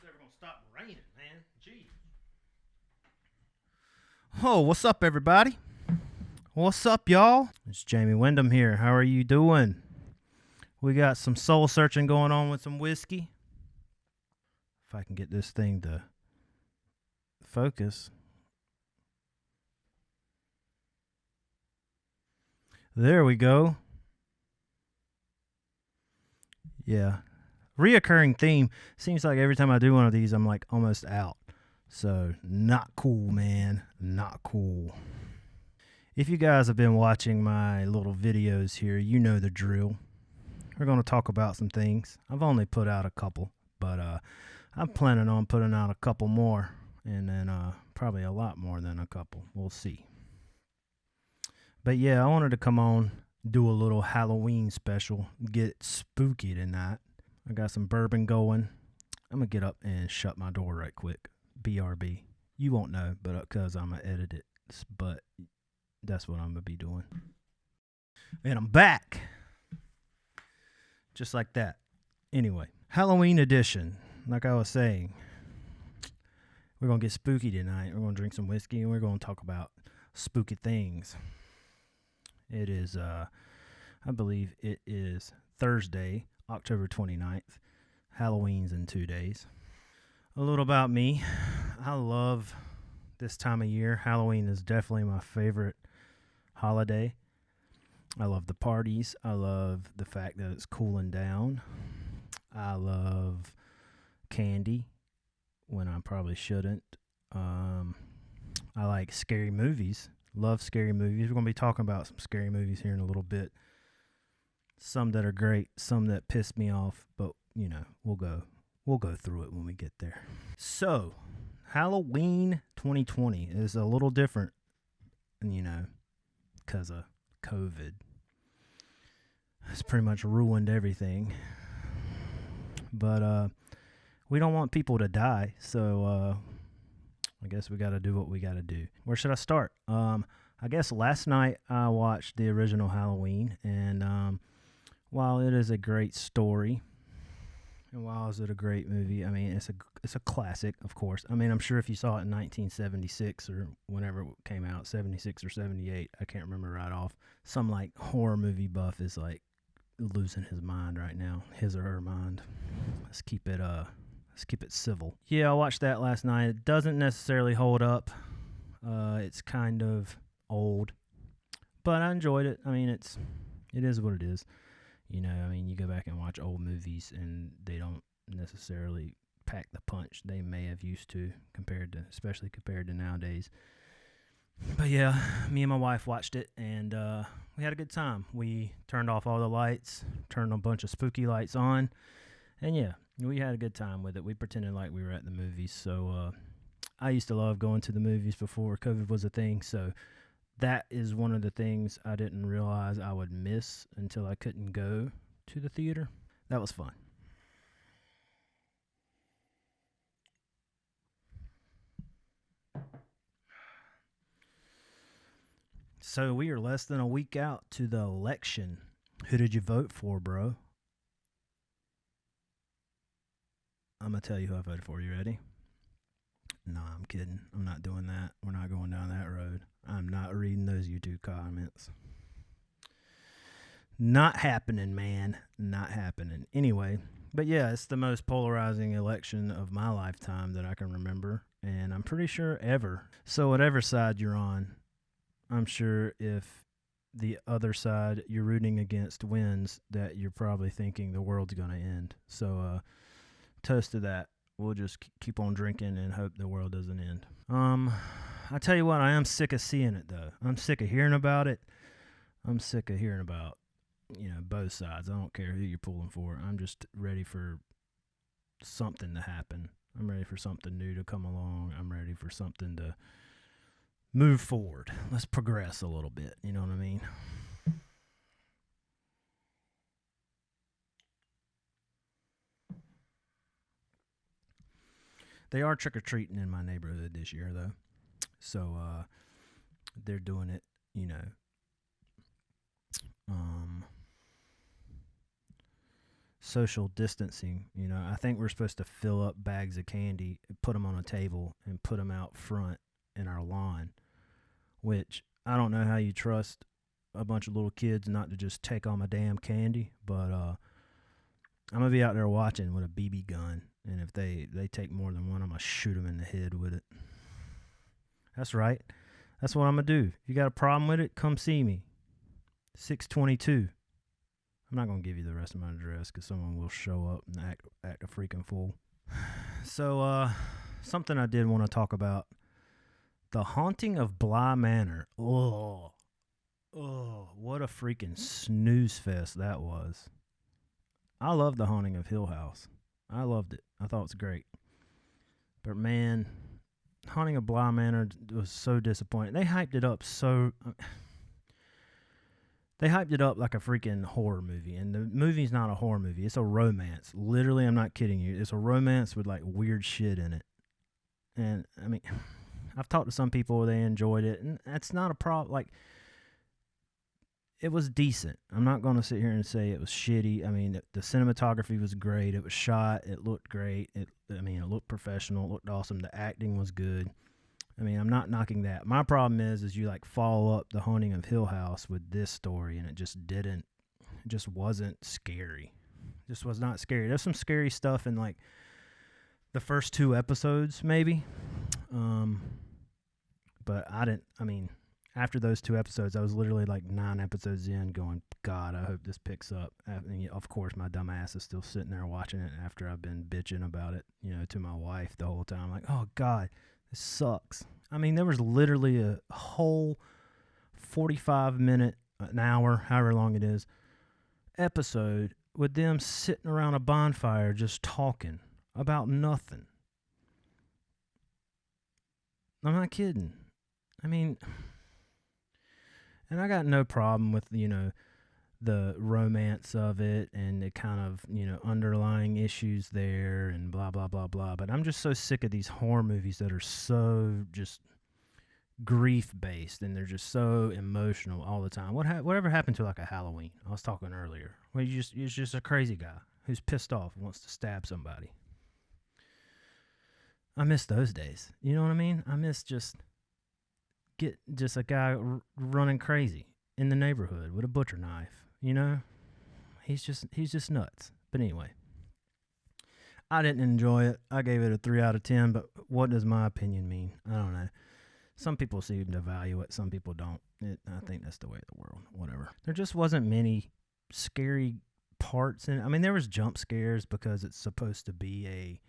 ever gonna stop raining, man. Jeez. Oh, what's up, everybody? What's up, y'all? It's Jamie Wyndham here. How are you doing? We got some soul searching going on with some whiskey. If I can get this thing to focus. There we go. Yeah. Reoccurring theme. Seems like every time I do one of these, I'm like almost out. So, not cool, man. Not cool. If you guys have been watching my little videos here, you know the drill. We're going to talk about some things. I've only put out a couple, but I'm planning on putting out a couple more, and then probably a lot more than a couple. We'll see. But yeah, I wanted to come on, do a little Halloween special, get spooky tonight. I got some bourbon going. I'm going to get up and shut my door right quick. BRB. You won't know, but because I'm going to edit it. But that's what I'm going to be doing. And I'm back. Just like that. Anyway, Halloween edition. Like I was saying, we're going to get spooky tonight. We're going to drink some whiskey, and we're going to talk about spooky things. It is, I believe it is Thursday, October 29th. Halloween's in 2 days. A little about me. I love this time of year. Halloween is definitely my favorite holiday. I love the parties. I love the fact that it's cooling down. I love candy when I probably shouldn't. I like scary movies. Love scary movies. We're going to be talking about some scary movies here in a little bit. Some that are great, some that piss me off, but you know, we'll go through it when we get there. So, Halloween 2020 is a little different, you know, because of COVID. It's pretty much ruined everything. But we don't want people to die, so I guess we got to do what we got to do. Where should I start? I guess last night I watched the original Halloween, and while it is a great story, and while is it a great movie, I mean, it's a classic, of course. I mean, I'm sure if you saw it in 1976 or whenever it came out, 76 or 78, I can't remember right off. Some like horror movie buff is like losing his mind right now, his or her mind. Let's keep it civil. Yeah, I watched that last night. It doesn't necessarily hold up. It's kind of old, but I enjoyed it. I mean, it is what it is. You know, I mean, you go back and watch old movies, and they don't necessarily pack the punch they may have used to, especially compared to nowadays. But yeah, me and my wife watched it, and we had a good time. We turned off all the lights, turned a bunch of spooky lights on, and yeah, we had a good time with it. We pretended like we were at the movies. So I used to love going to the movies before COVID was a thing, so that is one of the things I didn't realize I would miss until I couldn't go to the theater. That was fun. So we are less than a week out to the election. Who did you vote for, bro? I'm going to tell you who I voted for. You ready? No, I'm kidding. I'm not doing that. We're not going down that road. I'm not reading those YouTube comments. Not happening, man. Not happening. Anyway, but yeah, it's the most polarizing election of my lifetime that I can remember, and I'm pretty sure ever. So whatever side you're on, I'm sure if the other side you're rooting against wins, that you're probably thinking the world's going to end. So toast to that. We'll just keep on drinking and hope the world doesn't end. I tell you what, I am sick of seeing it, though. I'm sick of hearing about it. I'm sick of hearing about, you know, both sides. I don't care who you're pulling for. I'm just ready for something to happen. I'm ready for something new to come along. I'm ready for something to move forward. Let's progress a little bit. You know what I mean? They are trick-or-treating in my neighborhood this year, though. So they're doing it, you know, social distancing. I think we're supposed to fill up bags of candy, put them on a table, and put them out front in our lawn, which I don't know how you trust a bunch of little kids not to just take all my damn candy, but I'm going to be out there watching with a BB gun, and if they take more than one, I'm going to shoot them in the head with it. That's right. That's what I'm going to do. If you got a problem with it, come see me. 622. I'm not going to give you the rest of my address because someone will show up and act a freaking fool. So, something I did want to talk about. The Haunting of Bly Manor. Oh, what a freaking snooze fest that was. I love The Haunting of Hill House. I loved it. I thought it was great. But man, Haunting of Bly Manor was so disappointing. They hyped it up like a freaking horror movie. And the movie's not a horror movie. It's a romance. Literally, I'm not kidding you. It's a romance with like weird shit in it. And I mean, I've talked to some people, they enjoyed it. And that's not a problem. Like, it was decent. I'm not going to sit here and say it was shitty. I mean, the cinematography was great. It was shot. It looked great. It looked professional. It looked awesome. The acting was good. I mean, I'm not knocking that. My problem is you like follow up The Haunting of Hill House with this story, and it just wasn't scary. It just was not scary. There's some scary stuff in like the first 2 episodes, maybe. But after those 2 episodes, I was literally like 9 episodes in going, God, I hope this picks up. And of course, my dumb ass is still sitting there watching it after I've been bitching about it, to my wife the whole time. Like, oh, God, this sucks. I mean, there was literally a whole 45-minute, an hour, however long it is, episode with them sitting around a bonfire just talking about nothing. I'm not kidding. I mean, and I got no problem with, the romance of it and the kind of, underlying issues there and blah, blah, blah, blah. But I'm just so sick of these horror movies that are so just grief-based and they're just so emotional all the time. Whatever happened to like a Halloween? I was talking earlier. Well, he's just a crazy guy who's pissed off and wants to stab somebody. I miss those days. You know what I mean? I miss just a guy running crazy in the neighborhood with a butcher knife. He's just nuts. But anyway, I didn't enjoy it. I gave it a 3 out of 10. But what does my opinion mean? I don't know. Some people seem to value it. Some people don't. I think that's the way of the world. Whatever. There just wasn't many scary parts in it. I mean, there was jump scares because it's supposed to be a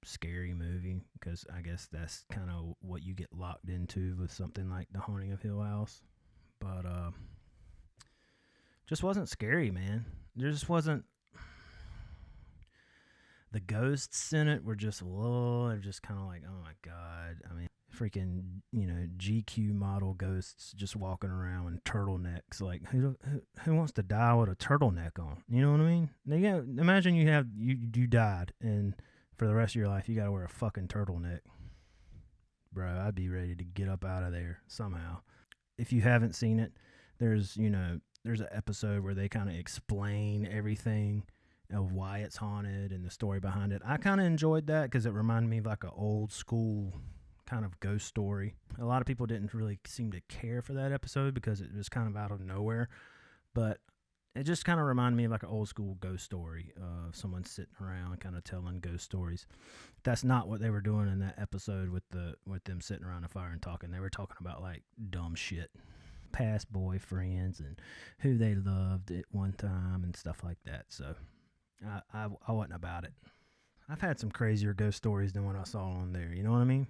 scary movie, because I guess that's kind of what you get locked into with something like The Haunting of Hill House. But just wasn't scary, man. There just wasn't. The ghosts in it were just they're just kind of like, oh my God. I mean, freaking GQ model ghosts just walking around in turtlenecks. Like, who wants to die with a turtleneck on? You know what I mean? Now, imagine you died and for the rest of your life, you got to wear a fucking turtleneck. Bro, I'd be ready to get up out of there somehow. If you haven't seen it, there's an episode where they kind of explain everything of why it's haunted and the story behind it. I kind of enjoyed that because it reminded me of like an old school kind of ghost story. A lot of people didn't really seem to care for that episode because it was kind of out of nowhere. But it just kind of reminded me of like an old school ghost story of someone sitting around kind of telling ghost stories. That's not what they were doing in that episode with them sitting around a fire and talking. They were talking about like dumb shit, past boyfriends and who they loved at one time and stuff like that. So I wasn't about it. I've had some crazier ghost stories than what I saw on there. You know what I mean?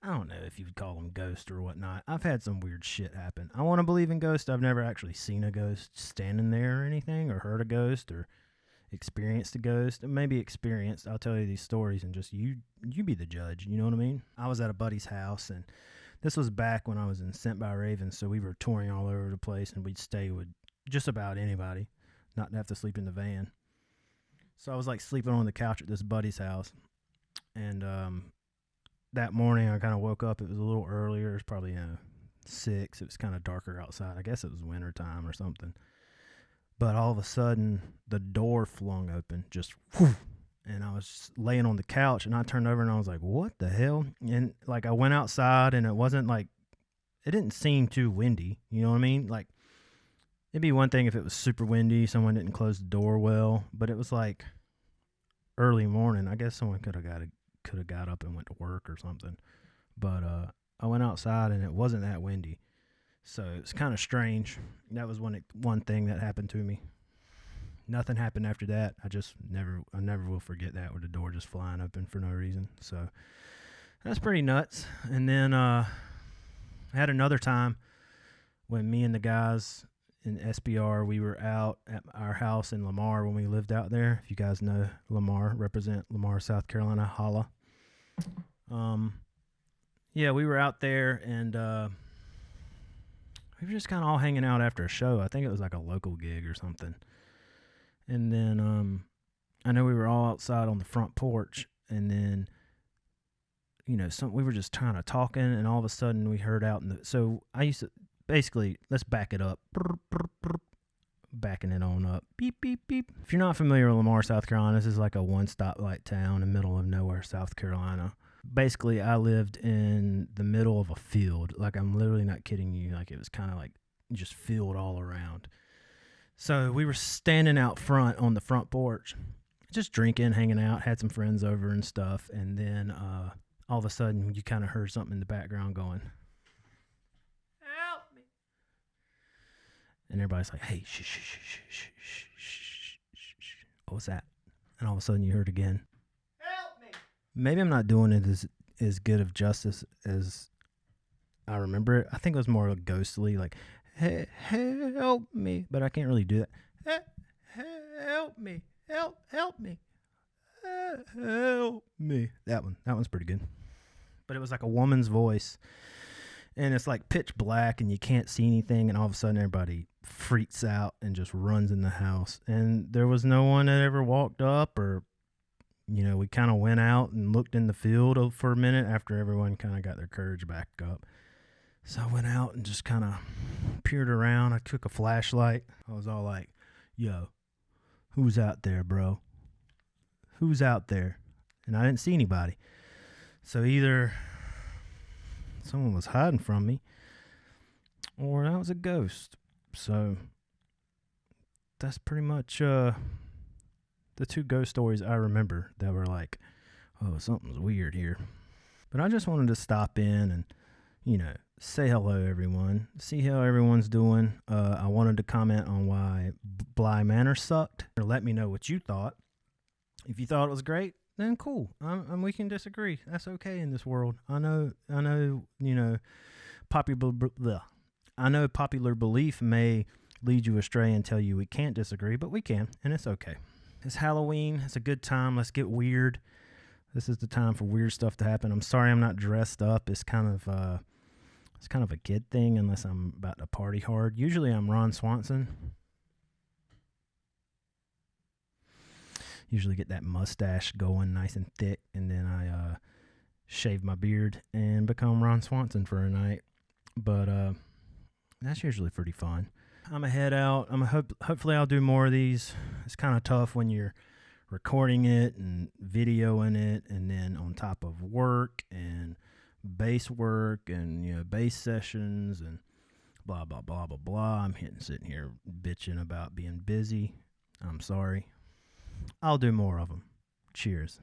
I don't know if you'd call them ghosts or whatnot. I've had some weird shit happen. I want to believe in ghosts. I've never actually seen a ghost standing there or anything, or heard a ghost, or experienced a ghost. Maybe experienced. I'll tell you these stories and just you be the judge. You know what I mean? I was at a buddy's house, and this was back when I was in Sent by Ravens, so we were touring all over the place, and we'd stay with just about anybody, not to have to sleep in the van. So I was like sleeping on the couch at this buddy's house, and that morning I kind of woke up. It was a little earlier. It was probably 6. It was kind of darker outside. I guess it was winter time or something. But all of a sudden, the door flung open, just whoosh, and I was just laying on the couch, and I turned over and I was like, what the hell? And like I went outside, and it wasn't like, it didn't seem too windy. You know what I mean? Like, it'd be one thing if it was super windy, someone didn't close the door well, but it was like early morning. I guess someone could have got up and went to work or something. But I went outside and it wasn't that windy, so it's kind of strange. That was one thing that happened to me. Nothing happened after that. I never will forget that, with the door just flying open for no reason. So that's pretty nuts. And then I had another time when me and the guys in SBR, we were out at our house in Lamar when we lived out there. If you guys know Lamar, represent Lamar, South Carolina, holla. Yeah, we were out there, and we were just kind of all hanging out after a show. I think it was like a local gig or something. And then I know we were all outside on the front porch, and then we were just kind of talking, and all of a sudden we heard out so I used to basically, let's back it up. Backing it on up. Beep, beep, beep. If you're not familiar with Lamar, South Carolina, this is like a one-stoplight town in the middle of nowhere, South Carolina. Basically, I lived in the middle of a field. Like, I'm literally not kidding you. Like, it was kind of like just field all around. So we were standing out front on the front porch, just drinking, hanging out, had some friends over and stuff. And then all of a sudden, you kind of heard something in the background going, help me. And everybody's like, hey, shh, shh, shh, shh, shh, shh, shh, shh. What was that? And all of a sudden, you heard again, help me. Maybe I'm not doing it as good of justice as I remember it. I think it was more ghostly, like, hey, help me. But I can't really do that. Help me. Help me. Help me. That one's pretty good. But it was like a woman's voice. And it's like pitch black and you can't see anything. And all of a sudden everybody freaks out and just runs in the house. And there was no one that ever walked up, or, we kind of went out and looked in the field for a minute after everyone kind of got their courage back up. So I went out and just kind of peered around. I took a flashlight. I was all like, yo, who's out there, bro? Who's out there? And I didn't see anybody. So either someone was hiding from me, or that was a ghost. So that's pretty much the two ghost stories I remember that were like, oh, something's weird here. But I just wanted to stop in and, say hello, everyone. See how everyone's doing. I wanted to comment on why Bly Manor sucked, or let me know what you thought. If you thought it was great, then cool. We can disagree. That's okay in this world. I know. Popular belief may lead you astray and tell you we can't disagree, but we can, and it's okay. It's Halloween. It's a good time. Let's get weird. This is the time for weird stuff to happen. I'm sorry I'm not dressed up. It's kind of a kid thing unless I'm about to party hard. Usually I'm Ron Swanson. Usually get that mustache going nice and thick, and then I shave my beard and become Ron Swanson for a night. But that's usually pretty fun. I'm a head out. Hopefully I'll do more of these. It's kind of tough when you're recording it and videoing it, and then on top of work and bass work and bass sessions and blah blah blah blah blah. I'm sitting here bitching about being busy. I'm sorry. I'll do more of them. Cheers.